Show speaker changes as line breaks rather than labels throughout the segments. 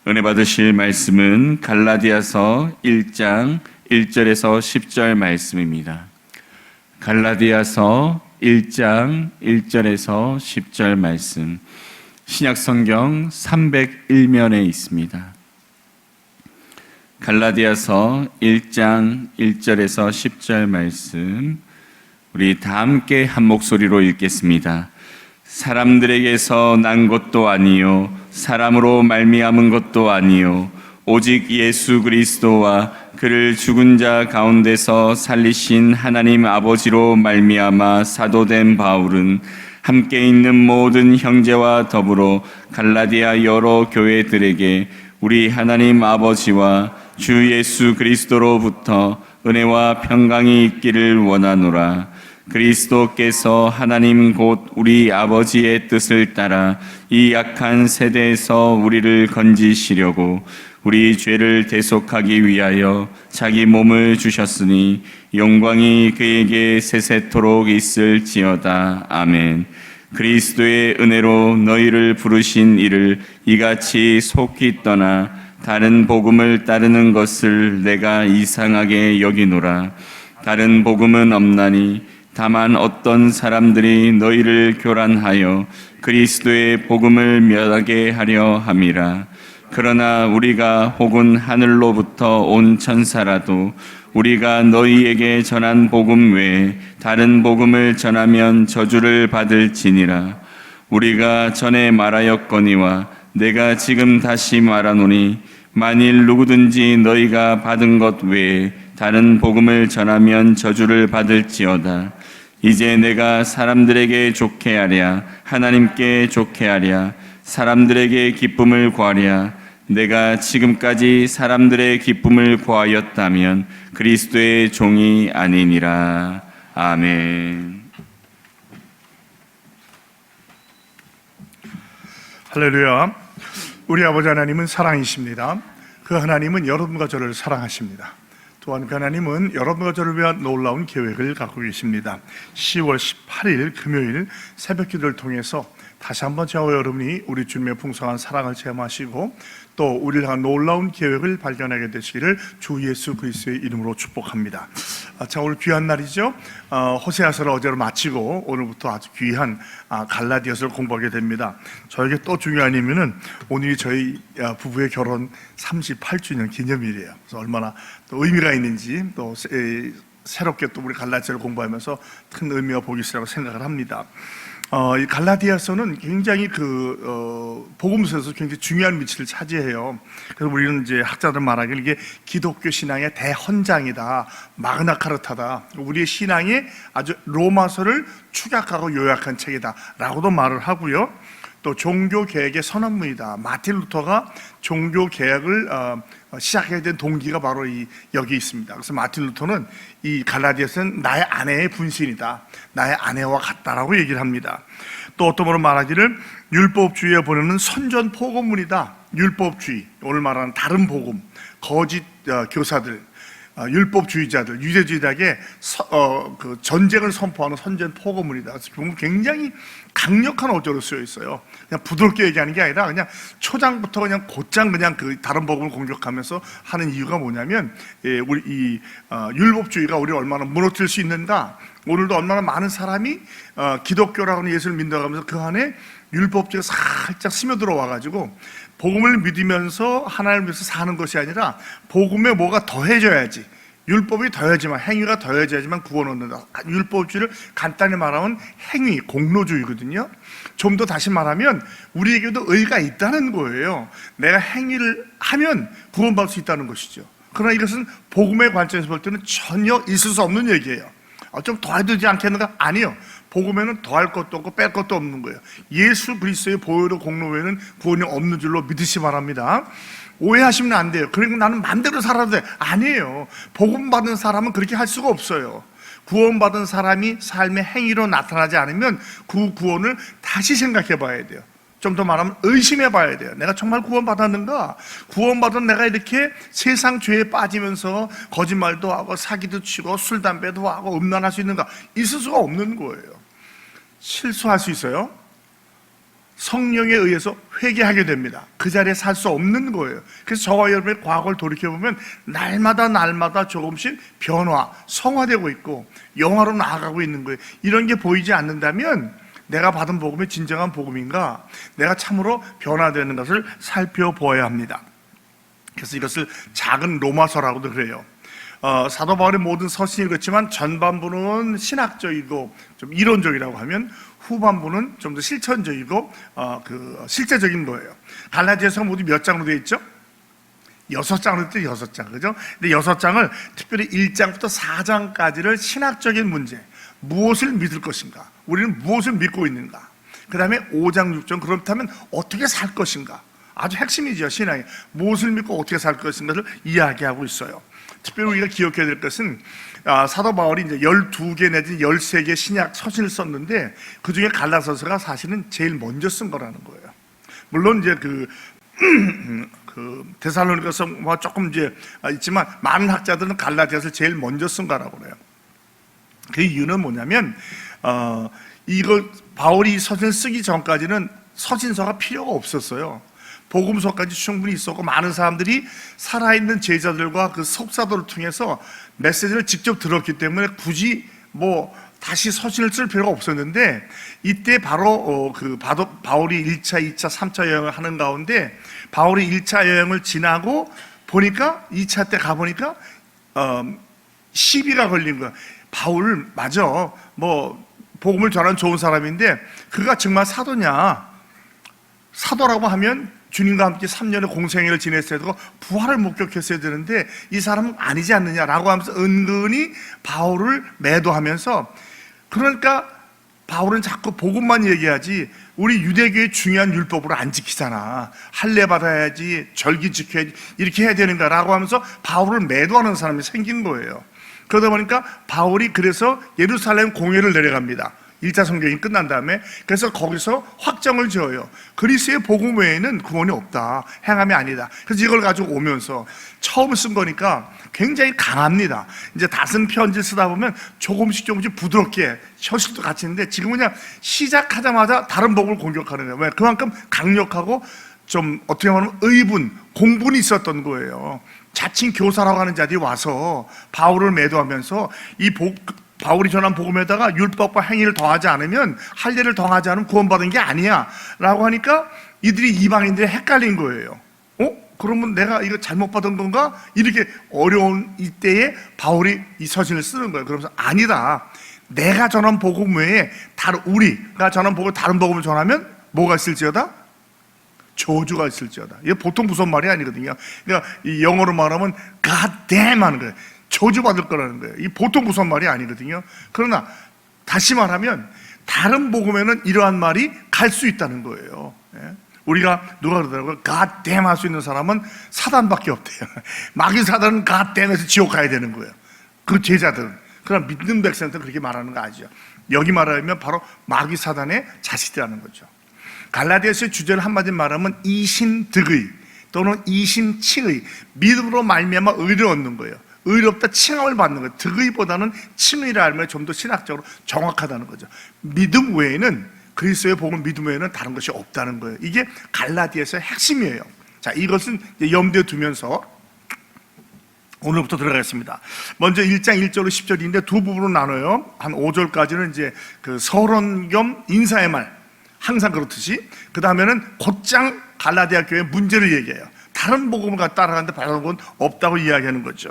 은혜 받으실 말씀은 갈라디아서 1장 1절에서 10절 말씀입니다. 갈라디아서 1장 1절에서 10절 말씀, 신약성경 301면에 있습니다. 갈라디아서 1장 1절에서 10절 말씀, 우리 다 함께 한 목소리로 읽겠습니다. 사람들에게서 난 것도 아니요 사람으로 말미암은 것도 아니요 오직 예수 그리스도와 그를 죽은 자 가운데서 살리신 하나님 아버지로 말미암아 사도된 바울은 함께 있는 모든 형제와 더불어 갈라디아 여러 교회들에게 우리 하나님 아버지와 주 예수 그리스도로부터 은혜와 평강이 있기를 원하노라. 그리스도께서 하나님 곧 우리 아버지의 뜻을 따라 이 악한 세대에서 우리를 건지시려고 우리 죄를 대속하기 위하여 자기 몸을 주셨으니 영광이 그에게 세세토록 있을지어다. 아멘. 그리스도의 은혜로 너희를 부르신 이를 이같이 속히 떠나 다른 복음을 따르는 것을 내가 이상하게 여기노라. 다른 복음은 없나니 다만 어떤 사람들이 너희를 교란하여 그리스도의 복음을 멸하게 하려 함이라. 그러나 우리가 혹은 하늘로부터 온 천사라도 우리가 너희에게 전한 복음 외에 다른 복음을 전하면 저주를 받을지니라. 우리가 전에 말하였거니와 내가 지금 다시 말하노니 만일 누구든지 너희가 받은 것 외에 다른 복음을 전하면 저주를 받을지어다. 이제 내가 사람들에게 좋게 하랴 하나님께 좋게 하랴 사람들에게 기쁨을 구하랴. 내가 지금까지 사람들의 기쁨을 구하였다면 그리스도의 종이 아니니라. 아멘.
할렐루야. 우리 아버지 하나님은 사랑이십니다. 그 하나님은 여러분과 저를 사랑하십니다. 또한 그 하나님은 여러분과 저를 위한 놀라운 계획을 갖고 계십니다. 10월 18일 금요일 새벽 기도를 통해서 다시 한번 저와 여러분이 우리 주님의 풍성한 사랑을 체험하시고 또 우리를 향한 놀라운 계획을 발견하게 되시기를 주 예수 그리스도의 이름으로 축복합니다. 자, 오늘 귀한 날이죠. 호세아서를 어제로 마치고 오늘부터 아주 귀한 갈라디아서를 공부하게 됩니다. 저에게 또 중요한 의미는 오늘이 저희 부부의 결혼 38주년 기념일이에요. 그래서 얼마나 또 의미가 있는지 또 새롭게 또 우리 갈라디아서를 공부하면서 큰 의미와 복이 있으라고 생각을 합니다. 이 갈라디아서는 굉장히 복음서에서 굉장히 중요한 위치를 차지해요. 그래서 우리는 이제 학자들 말하기를 이게 기독교 신앙의 대헌장이다, 마그나카르타다, 우리의 신앙의 아주 로마서를 축약하고 요약한 책이다라고도 말을 하고요. 또 종교개혁의 선언문이다. 마틴 루터가 종교개혁을 시작하게 된 동기가 바로 여기 있습니다. 그래서 마틴 루터는 이 갈라디아서는 나의 아내의 분신이다, 나의 아내와 같다라고 얘기를 합니다. 또 어떤 분은 말하기를 율법주의에 보내는 선전포고문이다. 율법주의, 오늘 말하는 다른 복음, 거짓 교사들, 율법주의자들, 유대주의자에게 전쟁을 선포하는 선전포고문이다. 그래서 굉장히 강력한 어조로 쓰여 있어요. 그냥 부드럽게 얘기하는 게 아니라 그냥 초장부터 그냥 곧장 그냥 다른 복음을 공격하면서 하는 이유가 뭐냐면, 우리 이 율법주의가 우리를 얼마나 무너뜨릴 수 있는가. 오늘도 얼마나 많은 사람이 기독교라고 하는 예수를 믿어가면서 그 안에 율법주의가 살짝 스며들어 와가지고 복음을 믿으면서 하나님을 위해서 사는 것이 아니라 복음에 뭐가 더해져야지, 율법이 더해지만, 행위가 더해져야지만 구원 얻는다. 율법주의를 간단히 말하면 행위, 공로주의거든요. 좀 더 다시 말하면 우리에게도 의가 있다는 거예요. 내가 행위를 하면 구원받을 수 있다는 것이죠. 그러나 이것은 복음의 관점에서 볼 때는 전혀 있을 수 없는 얘기예요. 좀 더해야 되지 않겠는가? 아니요. 복음에는 더할 것도 없고 뺄 것도 없는 거예요. 예수 그리스도의 보혈의 공로 외에는 구원이 없는 줄로 믿으시 바랍니다. 오해하시면 안 돼요. 그리고 나는 맘대로 살아도 돼. 아니에요. 복음 받은 사람은 그렇게 할 수가 없어요. 구원받은 사람이 삶의 행위로 나타나지 않으면 그 구원을 다시 생각해 봐야 돼요. 좀 더 말하면 의심해 봐야 돼요. 내가 정말 구원받았는가? 구원받은 내가 이렇게 세상 죄에 빠지면서 거짓말도 하고 사기도 치고 술, 담배도 하고 음란할 수 있는가? 있을 수가 없는 거예요. 실수할 수 있어요? 성령에 의해서 회개하게 됩니다. 그 자리에 살 수 없는 거예요. 그래서 저와 여러분의 과거를 돌이켜보면 날마다 조금씩 변화, 성화되고 있고 영화로 나아가고 있는 거예요. 이런 게 보이지 않는다면 내가 받은 복음이 진정한 복음인가, 내가 참으로 변화되는 것을 살펴보아야 합니다. 그래서 이것을 작은 로마서라고도 그래요. 사도 바울의 모든 서신이 그렇지만 전반부는 신학적이고 좀 이론적이라고 하면 후반부는 좀 더 실천적이고 실제적인 거예요. 갈라디아서 모두 몇 장으로 되어 있죠? 6장으로 되어 있죠. 6장, 그죠? 근데 6장을 특별히 1장부터 4장까지를 신학적인 문제, 무엇을 믿을 것인가, 우리는 무엇을 믿고 있는가, 그 다음에 5장, 6장, 그렇다면 어떻게 살 것인가, 아주 핵심이죠. 신앙이 무엇을 믿고 어떻게 살 것인가를 이야기하고 있어요. 특별히 우리가 기억해야 될 것은 사도 바울이 이제 12개 내지 13개 신약 서신을 썼는데 그 중에 갈라서서가 사실은 제일 먼저 쓴 거라는 거예요. 물론 이제 데살로니가서 뭐 조금 이제 있지만 많은 학자들은 갈라디아서를 제일 먼저 쓴 거라고 그래요. 그 이유는 뭐냐면 이거 바울이 이 서신을 쓰기 전까지는 서신서가 필요가 없었어요. 복음서까지 충분히 있었고 많은 사람들이 살아있는 제자들과 그 석사들을 통해서 메시지를 직접 들었기 때문에 굳이 뭐 다시 서신을 쓸 필요가 없었는데 이때 바로 바울이 1차, 2차, 3차 여행을 하는 가운데 바울이 1차 여행을 지나고 보니까 2차 때 가보니까 시비가 걸린 거야. 바울 맞아, 뭐 복음을 전하는 좋은 사람인데 그가 정말 사도냐? 사도라고 하면 주님과 함께 3년의 공생애를 지냈어야 되고 부활을 목격했어야 되는데 이 사람은 아니지 않느냐라고 하면서 은근히 바울을 매도하면서, 그러니까 바울은 자꾸 복음만 얘기하지 우리 유대교의 중요한 율법을 안 지키잖아. 할례 받아야지, 절기 지켜야지, 이렇게 해야 되는가라고 하면서 바울을 매도하는 사람이 생긴 거예요. 그러다 보니까 바울이 그래서 예루살렘 공회를 내려갑니다. 1차 성경이 끝난 다음에. 그래서 거기서 확정을 지어요. 그리스의 복음 외에는 구원이 없다, 행함이 아니다. 그래서 이걸 가지고 오면서 처음 쓴 거니까 굉장히 강합니다. 이제 다른 편지 쓰다 보면 조금씩 부드럽게 현실도 같이 있는데 지금은 그냥 시작하자마자 다른 복음을 공격하는 거예요. 왜? 그만큼 강력하고 좀 어떻게 말하면 의분, 공분이 있었던 거예요. 자칭 교사라고 하는 자들이 와서 바울을 매도하면서 바울이 전한 복음에다가 율법과 행위를 더하지 않으면, 할례를 더하지 않으면 구원받은 게 아니야 라고 하니까 이들이, 이방인들이 헷갈린 거예요. 그러면 내가 이거 잘못 받은 건가? 이렇게 어려운 이때에 바울이 이 서신을 쓰는 거예요. 그러면서 아니다, 내가 전한 복음 외에 우리가 전한 복음을 다른 복음을 전하면 뭐가 있을지어다? 저주가 있을지어다. 이게 보통 무서운 말이 아니거든요. 그러니까 이 영어로 말하면 God damn 하는 거예요. 저주받을 거라는 거예요. 이 보통 무서운 말이 아니거든요. 그러나 다시 말하면 다른 복음에는 이러한 말이 갈 수 있다는 거예요. 우리가 누가 그러더라고요. God damn 할 수 있는 사람은 사단밖에 없대요. 마귀 사단은 God damn에서 지옥 가야 되는 거예요. 그 제자들은. 그러나 믿는 백성들은 그렇게 말하는 거 아니죠. 여기 말하면 바로 마귀 사단의 자식이라는 거죠. 갈라디아서의 주제를 한마디로 말하면 이신득의 또는 이신칭의, 믿음으로 말미암아 의를 얻는 거예요. 의롭다 칭함을 받는 거예요. 득의보다는 칭의라 하면 좀 더 신학적으로 정확하다는 거죠. 믿음 외에는, 그리스도의 복음 믿음 외에는 다른 것이 없다는 거예요. 이게 갈라디아서의 핵심이에요. 자, 이것은 염두에 두면서 오늘부터 들어가겠습니다. 먼저 1장 1절로 10절인데 두 부분으로 나눠요. 한 5절까지는 이제 그 서론 겸 인사의 말, 항상 그렇듯이. 그 다음에는 곧장 갈라디아 교회의 문제를 얘기해요. 다른 복음을 따라가는데 다른 건 없다고 이야기하는 거죠.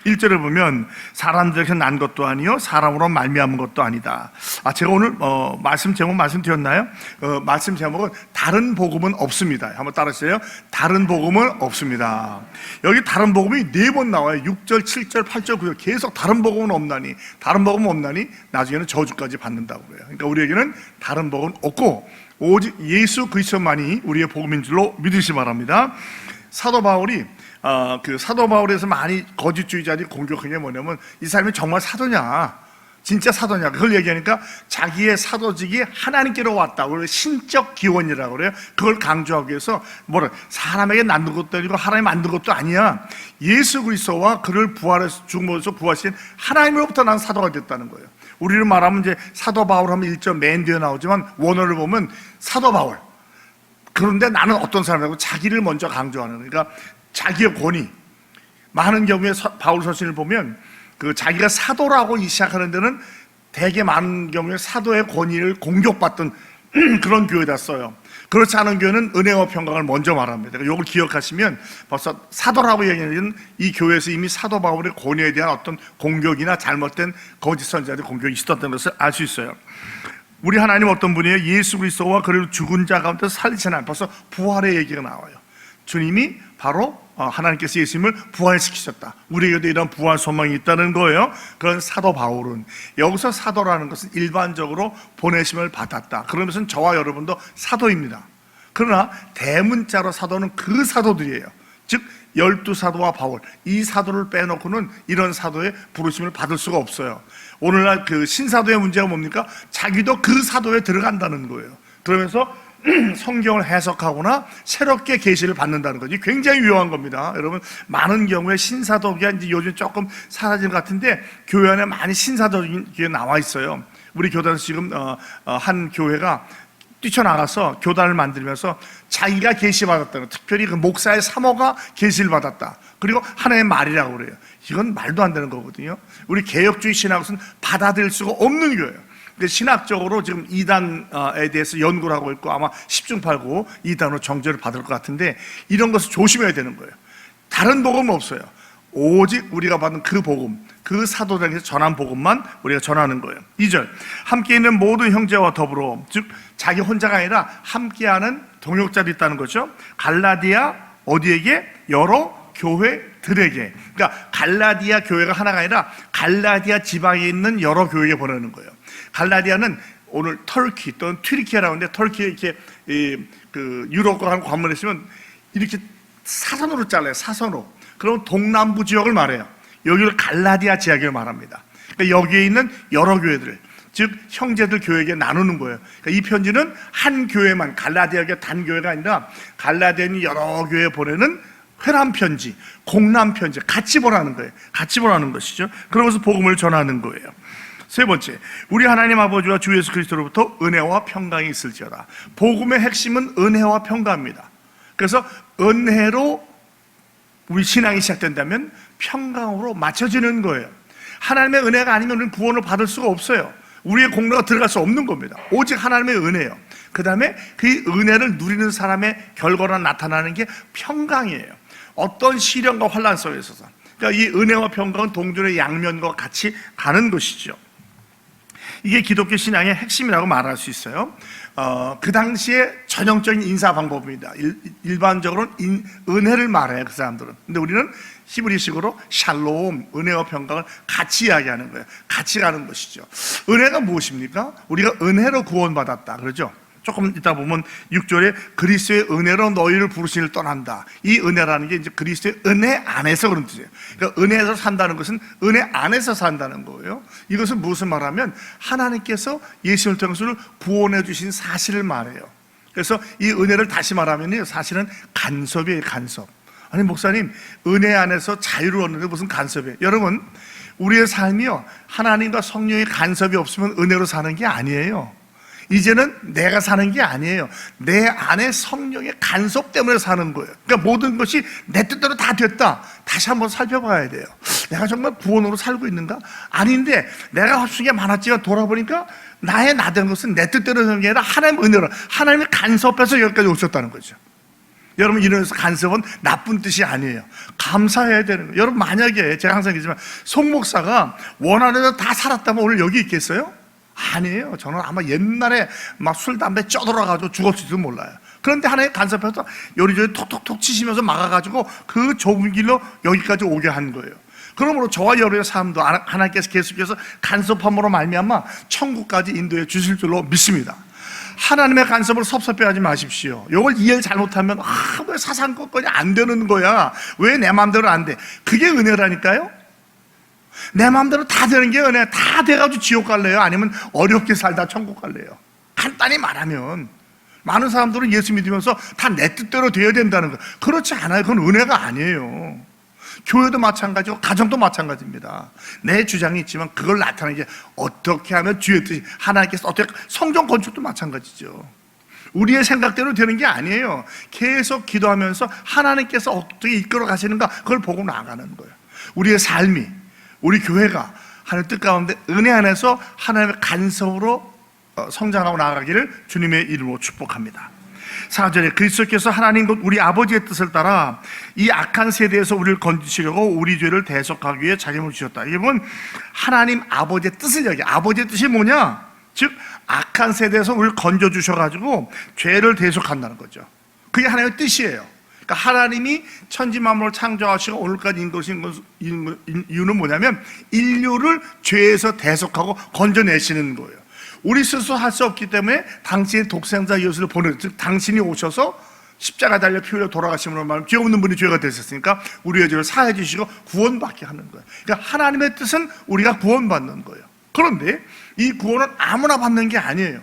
1절을 보면 사람들에게서 난 것도 아니요 사람으로 말미암은 것도 아니다. 제가 오늘 말씀 제목 말씀드렸나요? 말씀 제목은 다른 복음은 없습니다. 한번 따라하세요. 다른 복음은 없습니다. 여기 다른 복음이 4번 나와요. 6절, 7절, 8절, 9절 계속 다른 복음은 없나니, 다른 복음은 없나니 나중에는 저주까지 받는다고 그래요. 그러니까 우리에게는 다른 복음은 없고 오직 예수 그리스도만이 우리의 복음인 줄로 믿으시기 바랍니다. 사도 바울이 사도 바울에서 많이 거짓주의자들이 공격한 게 뭐냐면 이 사람이 정말 사도냐, 진짜 사도냐, 그걸 얘기하니까 자기의 사도직이 하나님께로 왔다, 그걸 신적 기원이라고 그래요. 그걸 강조하기 위해서 사람에게 만든 것도 아니고 하나님 만든 것도 아니야, 예수 그리스도와 그를 부활해서 죽음으로써 부활하신 하나님으로부터 난 사도가 됐다는 거예요. 우리를 말하면 이제 사도 바울 하면 1절 맨 뒤에 나오지만 원어를 보면 사도 바울, 그런데 나는 어떤 사람이라고 자기를 먼저 강조하는, 그러니까 자기의 권위. 많은 경우에 바울 서신을 보면 그 자기가 사도라고 시작하는 데는 되게 많은 경우에 사도의 권위를 공격받던 그런 교회다 써요. 그렇지 않은 교회는 은혜와 평강을 먼저 말합니다. 이걸 기억하시면 벌써 사도라고 얘기하는 이 교회에서 이미 사도 바울의 권위에 대한 어떤 공격이나 잘못된 거짓 선지자들의 공격이 있었던 것을 알 수 있어요. 우리 하나님 어떤 분이에요? 예수 그리스도와 그를 죽은 자 가운데 살리신 하나님. 벌써 부활의 얘기가 나와요. 주님이 바로 하나님께서 예수님을 부활시키셨다. 우리에게도 이런 부활 소망이 있다는 거예요. 그런 사도 바울은, 여기서 사도라는 것은 일반적으로 보내심을 받았다. 그러면서 저와 여러분도 사도입니다. 그러나 대문자로 사도는 그 사도들이에요. 즉 12사도와 바울, 이 사도를 빼놓고는 이런 사도의 부르심을 받을 수가 없어요. 오늘날 그 신사도의 문제가 뭡니까? 자기도 그 사도에 들어간다는 거예요. 그러면서 성경을 해석하거나 새롭게 계시를 받는다는 거지. 굉장히 위험한 겁니다. 여러분, 많은 경우에 신사도가 이제 요즘 조금 사라진 것 같은데 교회 안에 많이 신사도가 나와 있어요. 우리 교단에서 지금 한 교회가 뛰쳐나가서 교단을 만들면서 자기가 계시받았다는, 특별히 그 목사의 사모가 계시를 받았다. 그리고 하나의 말이라고 그래요. 이건 말도 안 되는 거거든요. 우리 개혁주의 신학은 받아들일 수가 없는 교회예요. 신학적으로 지금 이단에 대해서 연구를 하고 있고 아마 10중팔구 이단으로 정죄를 받을 것 같은데 이런 것을 조심해야 되는 거예요. 다른 복음은 없어요. 오직 우리가 받은 그 복음, 그 사도들에게서 전한 복음만 우리가 전하는 거예요. 2절, 함께 있는 모든 형제와 더불어, 즉 자기 혼자가 아니라 함께하는 동역자도 있다는 거죠. 갈라디아 어디에게? 여러 교회들에게. 그러니까 갈라디아 교회가 하나가 아니라 갈라디아 지방에 있는 여러 교회에 보내는 거예요. 갈라디아는 오늘 터키 또는 튀르키예라고 하는데, 터키에 이렇게 그 유럽과 관문했으면 이렇게 사선으로 잘라요. 사선으로. 그럼 동남부 지역을 말해요. 여기를 갈라디아 지역을 말합니다. 그러니까 여기에 있는 여러 교회들, 즉 형제들 교회에게 나누는 거예요. 그러니까 이 편지는 한 교회만, 갈라디아의 단 교회가 아니라 갈라디아에 있는 여러 교회에 보내는 회람 편지, 공람 편지 같이 보라는 거예요. 같이 보라는 것이죠. 그러면서 복음을 전하는 거예요. 세 번째, 우리 하나님 아버지와 주 예수 그리스도로부터 은혜와 평강이 있을지어다. 복음의 핵심은 은혜와 평강입니다. 그래서 은혜로 우리 신앙이 시작된다면 평강으로 맞춰지는 거예요. 하나님의 은혜가 아니면 우리는 구원을 받을 수가 없어요. 우리의 공로가 들어갈 수 없는 겁니다. 오직 하나님의 은혜예요. 그 다음에 그 은혜를 누리는 사람의 결과로 나타나는 게 평강이에요. 어떤 시련과 환난 속에 있어서, 그러니까 이 은혜와 평강은 동전의 양면과 같이 가는 것이죠. 이게 기독교 신앙의 핵심이라고 말할 수 있어요. 그 당시에 전형적인 인사 방법입니다. 일반적으로는 은혜를 말해요, 그 사람들은. 근데 우리는 히브리식으로 샬롬, 은혜와 평강을 같이 이야기하는 거예요. 같이 가는 것이죠. 은혜가 무엇입니까? 우리가 은혜로 구원받았다, 그러죠? 조금 이따 보면 6절에 그리스도의 은혜로 너희를 부르시니를 떠난다. 이 은혜라는 게 이제 그리스도의 은혜 안에서 그런 뜻이에요. 그러니까 은혜에서 산다는 것은 은혜 안에서 산다는 거예요. 이것은 무슨 말하면 하나님께서 예수를 통해서 구원해 주신 사실을 말해요. 그래서 이 은혜를 다시 말하면 사실은 간섭이에요, 간섭. 아니 목사님, 은혜 안에서 자유를 얻는데 무슨 간섭이에요? 여러분, 우리의 삶이요, 하나님과 성령의 간섭이 없으면 은혜로 사는 게 아니에요. 이제는 내가 사는 게 아니에요. 내 안에 성령의 간섭 때문에 사는 거예요. 그러니까 모든 것이 내 뜻대로 다 됐다. 다시 한번 살펴봐야 돼요. 내가 정말 구원으로 살고 있는가? 아닌데 내가 합숙이 많았지만 돌아보니까 나의 나된 것은 내 뜻대로 되는 게 아니라 하나님의 은혜로, 하나님의 간섭해서 여기까지 오셨다는 거죠. 여러분, 이래서 간섭은 나쁜 뜻이 아니에요. 감사해야 되는 거예요. 여러분, 만약에 제가 항상 얘기하지만 송 목사가 원한에서 다 살았다면 오늘 여기 있겠어요? 아니에요. 저는 아마 옛날에 막 술, 담배 쪄들어가지고 죽었을지도 몰라요. 그런데 하나의 간섭해서 요리조리 톡톡톡 치시면서 막아가지고 그 좁은 길로 여기까지 오게 한 거예요. 그러므로 저와 여러분의 삶도 하나님께서 계속해서 간섭함으로 말미암아 천국까지 인도해 주실 줄로 믿습니다. 하나님의 간섭을 섭섭해하지 마십시오. 이걸 이해를 잘못하면 왜 사상권이 안 되는 거야? 왜 내 마음대로 안 돼? 그게 은혜라니까요. 내 마음대로 다 되는 게 은혜. 다 돼가지고 지옥 갈래요? 아니면 어렵게 살다 천국 갈래요? 간단히 말하면 많은 사람들은 예수 믿으면서 다 내 뜻대로 되어야 된다는 거. 그렇지 않아요. 그건 은혜가 아니에요. 교회도 마찬가지고 가정도 마찬가지입니다. 내 주장이 있지만 그걸 나타내는 게 어떻게 하면 주의 뜻이, 하나님께서 어떻게, 성전 건축도 마찬가지죠. 우리의 생각대로 되는 게 아니에요. 계속 기도하면서 하나님께서 어떻게 이끌어 가시는가 그걸 보고 나아가는 거예요. 우리의 삶이, 우리 교회가 하나님의 뜻 가운데 은혜 안에서 하나님의 간섭으로 성장하고 나아가기를 주님의 이름으로 축복합니다. 4절에 그리스도께서 하나님 곧 우리 아버지의 뜻을 따라 이 악한 세대에서 우리를 건지시려고 우리 죄를 대속하기 위해 자기 몸을 주셨다. 이게 보면 하나님 아버지의 뜻을 얘기해. 아버지의 뜻이 뭐냐? 즉 악한 세대에서 우리를 건져주셔가지고 죄를 대속한다는 거죠. 그게 하나님의 뜻이에요. 그러니까 하나님이 천지 만물을 창조하시고 오늘까지 인도신 이유는 뭐냐면 인류를 죄에서 대속하고 건져내시는 거예요. 우리 스스로 할 수 없기 때문에 당신의 독생자 예수를 보내, 즉 당신이 오셔서 십자가 달려 피 흘려 돌아가심으로 말하면 죄 없는 분이 죄가 되셨으니까 우리의 죄를 사해 주시고 구원받게 하는 거예요. 그러니까 하나님의 뜻은 우리가 구원받는 거예요. 그런데 이 구원은 아무나 받는 게 아니에요.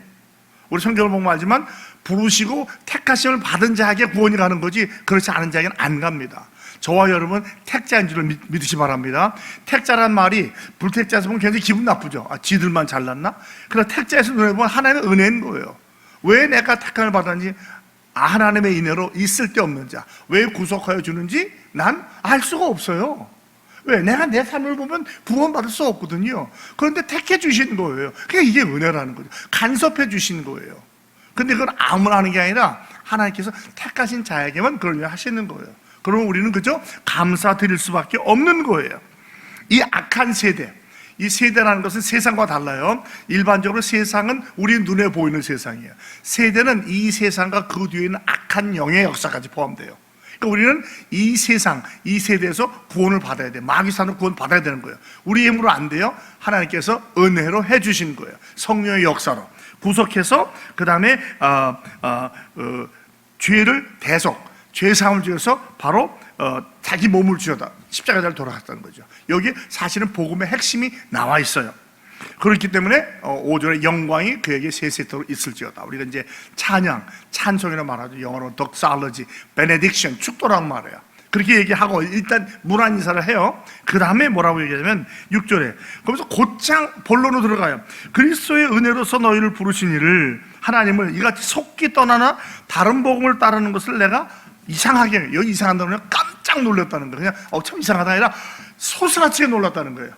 우리 성경을 보면 알지만 부르시고 택하심을 받은 자에게 구원이 가는 거지 그렇지 않은 자에게는 안 갑니다. 저와 여러분 택자인 줄을 믿으시 바랍니다. 택자란 말이 불택자에서 보면 굉장히 기분 나쁘죠. 지들만 잘났나? 그러나 택자에서 눈에 보면 하나님의 은혜인 거예요. 왜 내가 택함을 받았는지, 하나님의 인애로 있을 데 없는 자, 왜 구속하여 주는지 난 알 수가 없어요. 왜? 내가 내 삶을 보면 구원받을 수 없거든요. 그런데 택해 주신 거예요. 그러니까 이게 은혜라는 거죠. 간섭해 주신 거예요. 근데 그건 아무나 하는 게 아니라 하나님께서 택하신 자에게만 그걸 하시는 거예요. 그러면 우리는 그저 감사드릴 수밖에 없는 거예요. 이 악한 세대, 이 세대라는 것은 세상과 달라요. 일반적으로 세상은 우리 눈에 보이는 세상이에요. 세대는 이 세상과 그 뒤에 있는 악한 영의 역사까지 포함돼요. 그러니까 우리는 이 세상, 이 세대에서 구원을 받아야 돼요. 마귀사는 구원 받아야 되는 거예요. 우리 힘으로 안 돼요. 하나님께서 은혜로 해주신 거예요. 성령의 역사로 구속해서 그 다음에 죄를 대속, 죄사함을 주셔서 바로 자기 몸을 주셔다 십자가를 돌아갔다는 거죠. 여기 사실은 복음의 핵심이 나와 있어요. 그렇기 때문에 5절에 영광이 그에게 세세토록 있을지어다. 우리가 이제 찬양, 찬송이라 말하죠. 영어로 덕살러지, 베네딕션, 축도라고 말해요. 그렇게 얘기하고 일단 문안 인사를 해요. 그 다음에 뭐라고 얘기하냐면 6절에 거기서 곧장 본론으로 들어가요. 그리스도의 은혜로서 너희를 부르신 이를, 하나님을 이같이 속기 떠나나 다른 복음을 따르는 것을 내가 이상하게, 여기 이상하다는 건 깜짝 놀랐다는 거예요. 그냥 참 이상하다 아니라 소스라치게 놀랐다는 거예요.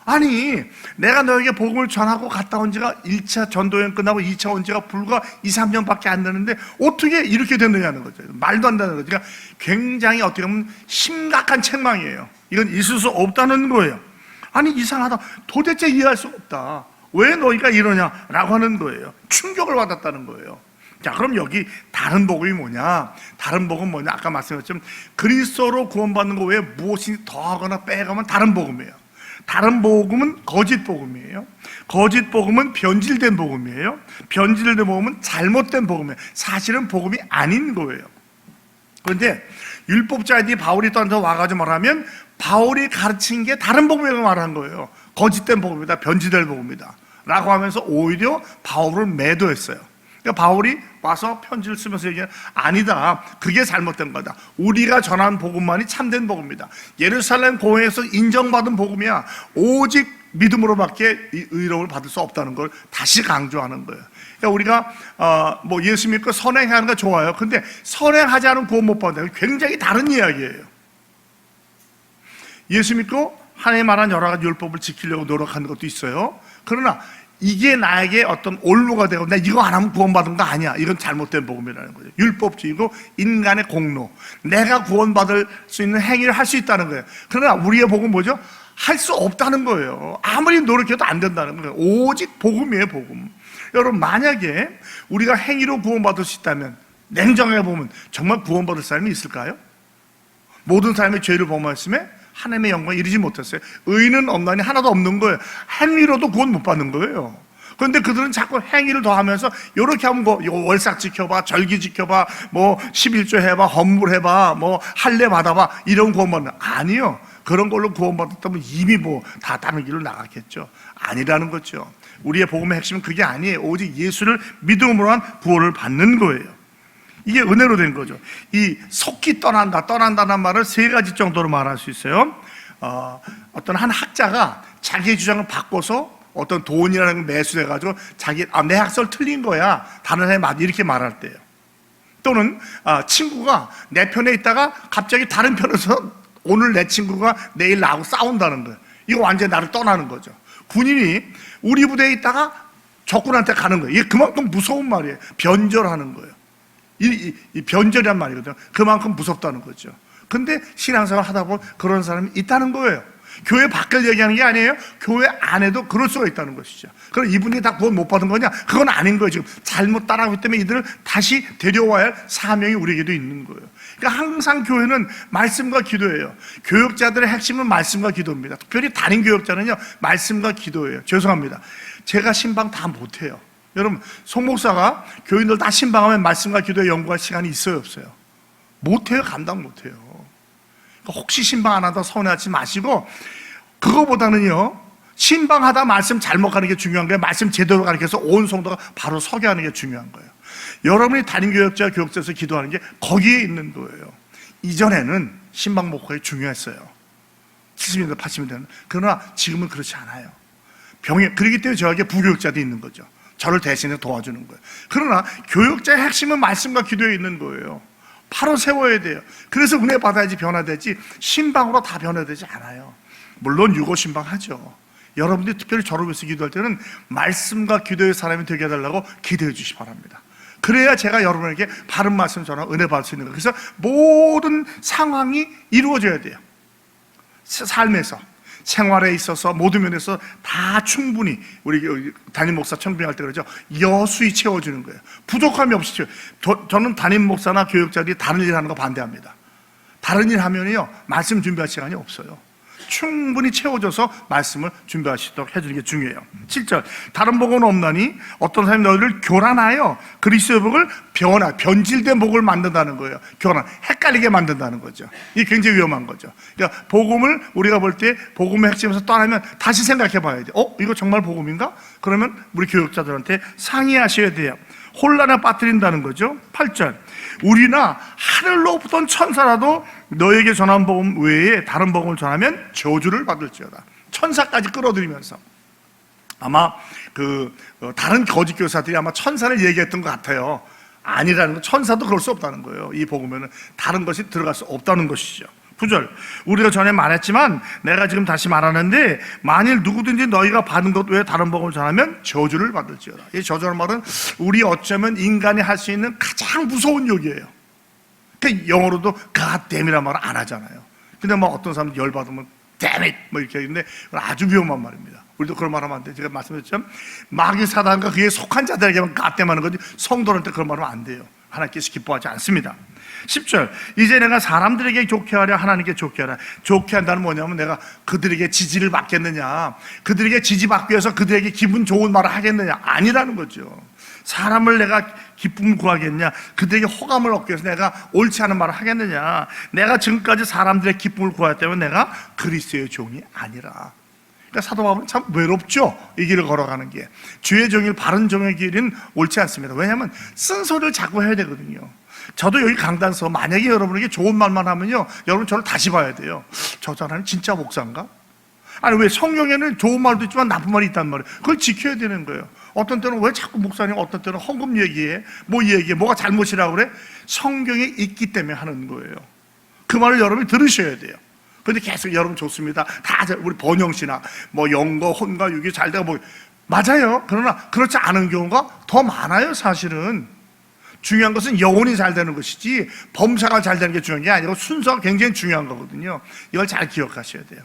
아니, 내가 너에게 복음을 전하고 갔다 온 지가 1차 전도여행 끝나고 2차 온 지가 불과 2, 3년밖에 안 되는데 어떻게 이렇게 됐느냐는 거죠. 말도 안 되는 거죠. 그러니까 굉장히 어떻게 보면 심각한 책망이에요. 이건 있을 수 없다는 거예요. 아니, 이상하다. 도대체 이해할 수 없다. 왜 너희가 이러냐라고 하는 거예요. 충격을 받았다는 거예요. 자, 그럼 여기 다른 복음이 뭐냐? 다른 복음은 뭐냐? 아까 말씀드렸지만 그리스도로 구원받는 거 외에 무엇이 더하거나 빼가면 다른 복음이에요. 다른 복음은 거짓 복음이에요. 거짓 복음은 변질된 복음이에요. 변질된 복음은 잘못된 복음이에요. 사실은 복음이 아닌 거예요. 그런데 율법자들이 바울이 떠나서 와가지고 말하면 바울이 가르친 게 다른 복음이라고 말한 거예요. 거짓된 복음이다, 변질된 복음이다 라고 하면서 오히려 바울을 매도했어요. 그러니까 바울이 와서 편지를 쓰면서 얘기해, 아니다, 그게 잘못된 거다. 우리가 전한 복음만이 참된 복음이다. 예루살렘 교회에서 인정받은 복음이야. 오직 믿음으로밖에 의로움을 받을 수 없다는 걸 다시 강조하는 거예요. 그러니까 우리가 뭐 예수 믿고 선행하는 거 좋아요. 근데 선행하지 않으면 구원 못 받는다. 굉장히 다른 이야기예요. 예수 믿고 하나님 말한 여러 가지 율법을 지키려고 노력하는 것도 있어요. 그러나 이게 나에게 어떤 올무가 되고 나 이거 안 하면 구원받은 거 아니야, 이건 잘못된 복음이라는 거죠. 율법주의고 인간의 공로, 내가 구원받을 수 있는 행위를 할 수 있다는 거예요. 그러나 우리의 복음은 뭐죠? 할 수 없다는 거예요. 아무리 노력해도 안 된다는 거예요. 오직 복음이에요, 복음. 여러분, 만약에 우리가 행위로 구원받을 수 있다면, 냉정하게 보면 정말 구원받을 사람이 있을까요? 모든 사람의 죄를 범하였음에 하나님의 영광에 이르지 못했어요. 의는 없나니 하나도 없는 거예요. 행위로도 구원 못 받는 거예요. 그런데 그들은 자꾸 행위를 더하면서 이렇게 하면 뭐 월삭 지켜봐, 절기 지켜봐, 뭐 11조 해봐, 헌물해봐, 뭐 할례 받아봐, 이런 구원받는, 아니요. 그런 걸로 구원받았다면 이미 뭐 다 다른 길로 나갔겠죠. 아니라는 거죠. 우리의 복음의 핵심은 그게 아니에요. 오직 예수를 믿음으로 한 구원을 받는 거예요. 이게 은혜로 된 거죠. 이 속히 떠난다는 말을 세 가지 정도로 말할 수 있어요. 어떤 한 학자가 자기의 주장을 바꿔서 어떤 돈이라는 게 매수돼가지고 자기 내 학설 틀린 거야, 다른 사람이 맞 이렇게 말할 때요. 또는 친구가 내 편에 있다가 갑자기 다른 편에서 오늘 내 친구가 내일 나하고 싸운다는 거예요. 이거 완전히 나를 떠나는 거죠. 군인이 우리 부대에 있다가 적군한테 가는 거예요. 이게 그만큼 무서운 말이에요. 변절하는 거예요. 이 변절이란 말이거든요. 그만큼 무섭다는 거죠. 근데 신앙생활 하다 보면 그런 사람이 있다는 거예요. 교회 밖을 얘기하는 게 아니에요. 교회 안에도 그럴 수가 있다는 것이죠. 그럼 이분이 다 구원 못 받은 거냐? 그건 아닌 거예요. 지금 잘못 따라하기 때문에 이들을 다시 데려와야 할 사명이 우리에게도 있는 거예요. 그러니까 항상 교회는 말씀과 기도예요. 교역자들의 핵심은 말씀과 기도입니다. 특별히 담임 교역자는요, 말씀과 기도예요. 죄송합니다. 제가 신방 다 못해요. 여러분, 송 목사가 교인들 다 신방하면 말씀과 기도에 연구할 시간이 있어요, 없어요? 못해요. 감당 못해요. 혹시 신방 안 하다 서운해하지 마시고, 그거보다는요, 신방하다 말씀 잘못 가는 게 중요한 거예요. 말씀 제대로 가르쳐서 온 성도가 바로 서게 하는 게 중요한 거예요. 여러분이 담임교역자, 교역자에서 기도하는 게 거기에 있는 거예요. 이전에는 신방 목회가 중요했어요. 70년대, 80년대는. 그러나 지금은 그렇지 않아요. 그렇기 때문에 저에게 부교역자도 있는 거죠. 저를 대신해 도와주는 거예요. 그러나 교역자의 핵심은 말씀과 기도에 있는 거예요. 바로 세워야 돼요. 그래서 은혜 받아야지 변화되지, 신방으로 다 변화되지 않아요. 물론 유고 신방하죠. 여러분들이 특별히 저를 위해서 기도할 때는 말씀과 기도의 사람이 되게 해달라고 기도해 주시기 바랍니다. 그래야 제가 여러분에게 바른 말씀 전하 은혜 받을 수 있는 거예요. 그래서 모든 상황이 이루어져야 돼요. 삶에서, 생활에 있어서, 모든 면에서 다 충분히, 우리 담임 목사 청빙할 때 그러죠, 여수히 채워주는 거예요. 부족함이 없이 채워. 저는 담임 목사나 교육자들이 다른 일 하는 거 반대합니다. 다른 일 하면요, 말씀 준비할 시간이 없어요. 충분히 채워줘서 말씀을 준비할 수 있도록 해주는 게 중요해요. 7절, 다른 복은 없나니 어떤 사람이 너희를 교란하여 그리스도의 복을 변질된 복을 만든다는 거예요. 헷갈리게 만든다는 거죠. 이게 굉장히 위험한 거죠. 그러니까 복음을 우리가 볼 때 복음의 핵심에서 떠나면 다시 생각해 봐야 돼요. 이거 정말 복음인가? 그러면 우리 교육자들한테 상의하셔야 돼요. 혼란에 빠뜨린다는 거죠. 8절, 우리나 하늘로부터 온 천사라도 너에게 전한 복음 외에 다른 복음을 전하면 저주를 받을지어다. 천사까지 끌어들이면서 아마 다른 거짓 교사들이 아마 천사를 얘기했던 것 같아요. 아니라는 거, 천사도 그럴 수 없다는 거예요. 이 복음에는 다른 것이 들어갈 수 없다는 것이죠. 9절, 우리가 전에 말했지만 내가 지금 다시 말하는데 만일 누구든지 너희가 받은 것 외에 다른 복음을 전하면 저주를 받을지어다. 이 저주라는 말은 우리 어쩌면 인간이 할 수 있는 가장 무서운 욕이에요. 그러니까 영어로도 God damn이라는 말을 안 하잖아요. 근데 어떤 사람들 열받으면 damn it 이렇게 하는데 아주 위험한 말입니다. 우리도 그런 말 하면 안 돼요. 제가 말씀드렸죠, 마귀 사단과 그에 속한 자들에게만 God damn 하는 거지 성도한테 그런 말 하면 안 돼요. 하나님께서 기뻐하지 않습니다. 10절, 이제 내가 사람들에게 좋게 하랴 하나님께 좋게 하랴. 좋게 한다는 뭐냐면 내가 그들에게 지지를 받겠느냐, 그들에게 지지받기 위해서 그들에게 기분 좋은 말을 하겠느냐, 아니라는 거죠. 사람을 내가 기쁨을 구하겠냐, 그들에게 호감을 얻기 위해서 내가 옳지 않은 말을 하겠느냐. 내가 지금까지 사람들의 기쁨을 구하였다면 내가 그리스도의 종이 아니라. 그러니까 사도 바울은 참 외롭죠. 이 길을 걸어가는 게. 주의 종일 바른 종의 길은 옳지 않습니다. 왜냐하면 쓴소리를 자꾸 해야 되거든요. 저도 여기 강단서 만약에 여러분에게 좋은 말만 하면요, 여러분 저를 다시 봐야 돼요. 저 사람은 진짜 목사인가? 아니, 왜 성경에는 좋은 말도 있지만 나쁜 말이 있단 말이에요. 그걸 지켜야 되는 거예요. 어떤 때는 왜 자꾸 목사님 어떤 때는 헌금 얘기해, 뭐가 잘못이라고 그래? 성경에 있기 때문에 하는 거예요. 그 말을 여러분이 들으셔야 돼요. 근데 계속 여러분 좋습니다, 다 우리 번영 씨나 영거 혼과 육이 잘 되고 맞아요. 그러나 그렇지 않은 경우가 더 많아요. 사실은 중요한 것은 영혼이 잘 되는 것이지 범사가 잘 되는 게 중요한 게 아니고 순서가 굉장히 중요한 거거든요. 이걸 잘 기억하셔야 돼요.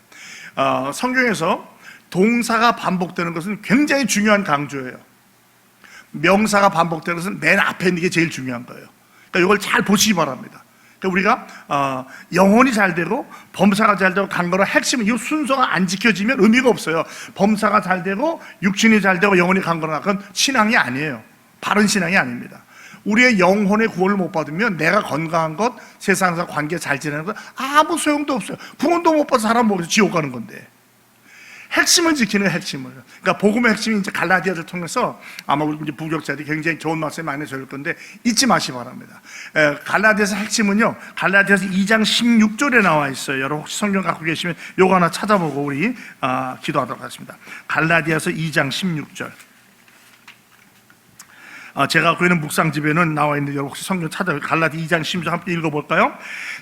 성경에서 동사가 반복되는 것은 굉장히 중요한 강조예요. 명사가 반복되는 것은 맨 앞에 있는 게 제일 중요한 거예요. 그러니까 이걸 잘 보시기 바랍니다. 그러니까 우리가 영혼이 잘 되고 범사가 잘 되고 강건한 핵심은 이 순서가 안 지켜지면 의미가 없어요. 범사가 잘 되고 육신이 잘 되고 영혼이 강건한 건 신앙이 아니에요. 바른 신앙이 아닙니다. 우리의 영혼의 구원을 못 받으면 내가 건강한 것, 세상에서 관계 잘 지내는 것 아무 소용도 없어요. 구원도 못 받아서 사람 먹어서 지옥 가는 건데. 핵심을 지키는 핵심을. 그러니까 복음의 핵심이 이제 갈라디아를 통해서 아마 우리 이제 부교육자들이 굉장히 좋은 말씀 많이 들을 건데 잊지 마시기 바랍니다. 갈라디아서 핵심은요, 갈라디아서 2장 16절에 나와 있어요. 여러분 혹시 성경 갖고 계시면 요거 하나 찾아보고 우리 기도하도록 하겠습니다. 갈라디아서 2장 16절. 제가 갖고 있는 묵상집에는 나와 있는데 여러분 혹시 성경 찾아보세요. 갈라디 2장 16절 함께 읽어볼까요?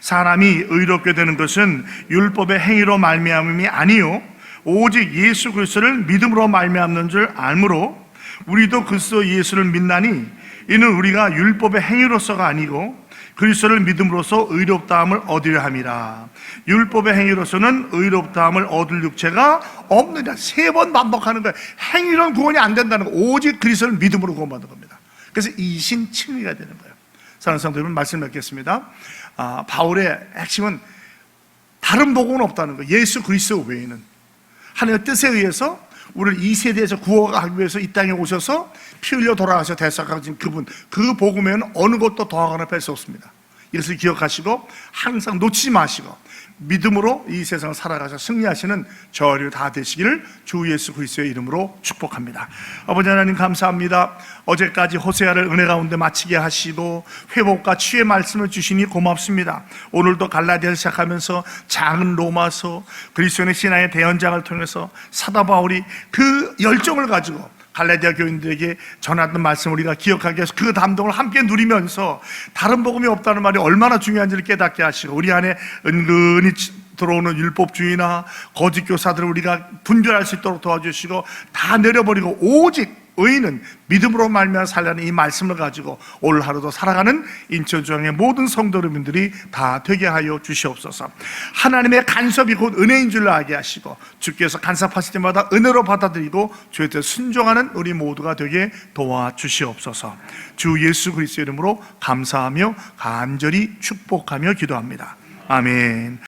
사람이 의롭게 되는 것은 율법의 행위로 말미암음이 아니요 오직 예수 그리스도를 믿음으로 말미암는 줄 알므로 우리도 그리스도 예수를 믿나니 이는 우리가 율법의 행위로서가 아니고 그리스도를 믿음으로써 의롭다함을 얻으려 함이라. 율법의 행위로서는 의롭다함을 얻을 육체가 없느냐. 3번 반복하는 거예요. 행위로는 구원이 안 된다는 거. 오직 그리스도를 믿음으로 구원받는 겁니다. 그래서 이신칭의가 되는 거예요. 사랑하는 성도 여러분, 말씀 맺겠습니다. 바울의 핵심은 다른 복음은 없다는 거예요. 예수 그리스도 외에는. 하나님의 뜻에 의해서 우리를 이 세대에서 구원하기 위해서 이 땅에 오셔서 피 흘려 돌아가셔 대속하신 그분, 그 복음에는 어느 것도 더하거나 뺄 수 없습니다. 이것을 기억하시고 항상 놓치지 마시고 믿음으로 이 세상을 살아가서 승리하시는 저를 다 되시기를 주 예수 그리스도의 이름으로 축복합니다. 아버지 하나님 감사합니다. 어제까지 호세아를 은혜 가운데 마치게 하시고 회복과 치유의 말씀을 주시니 고맙습니다. 오늘도 갈라디아를 시작하면서 작은 로마서, 그리스도의 신앙의 대연장을 통해서 사도 바울이 그 열정을 가지고 갈라디아 교인들에게 전하던 말씀 우리가 기억하게 해서 그 감동을 함께 누리면서 다른 복음이 없다는 말이 얼마나 중요한지를 깨닫게 하시고 우리 안에 은근히 들어오는 율법주의나 거짓 교사들을 우리가 분별할 수 있도록 도와주시고 다 내려버리고 오직 의인은 믿음으로 말미암아 살라는 이 말씀을 가지고 오늘 하루도 살아가는 인천중앙의 모든 성도 여러분들이 다 되게 하여 주시옵소서. 하나님의 간섭이 곧 은혜인 줄로 알게 하시고 주께서 간섭하실 때마다 은혜로 받아들이고 주의 뜻 순종하는 우리 모두가 되게 도와주시옵소서. 주 예수 그리스도의 이름으로 감사하며 간절히 축복하며 기도합니다. 아멘.